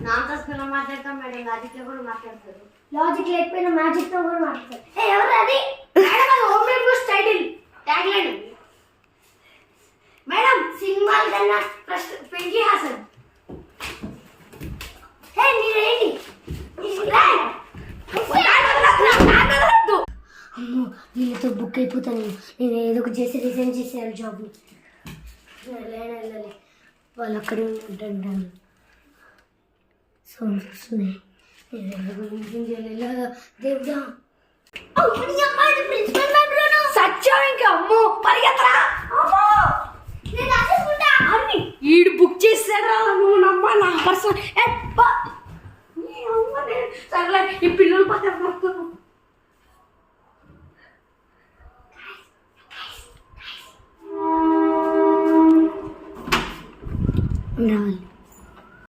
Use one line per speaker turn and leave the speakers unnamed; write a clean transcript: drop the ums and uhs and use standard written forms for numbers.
నాతో స్కూల్లో మాట్లాడతాం మేడం, లాజిక్లో కూడా మాట్లాడతారు.
లాజిక్ లేకపోయినా మ్యాజిక్తో కూడా మాట్లాడతారు. ఎవరు అది?
టైటిల్ ట్యాగ్లైన్ మేడం, సినిమాల కన్నా ఫస్ట్ పెంకి హాసన్.
మీరేంటి అమ్మో, వీళ్ళతో బుక్ అయిపోతాను. నేను ఏదో ఒకటి చేసి రిజైన్ చేసేయాలి జాబ్ని. వెళ్ళాలి, వాళ్ళు అక్కడే ఉంటుంటాను. సౌండ్స్ వస్తున్నాయి. దేవుడా,
సత్యం ఇంకా అమ్మో పరిగెత్తరా. ఈడు బుక్ చేసారా నువ్వు నమ్మ నా పర్సన్. సర్లే ఈ పిల్లలు పక్కన
రావాలి.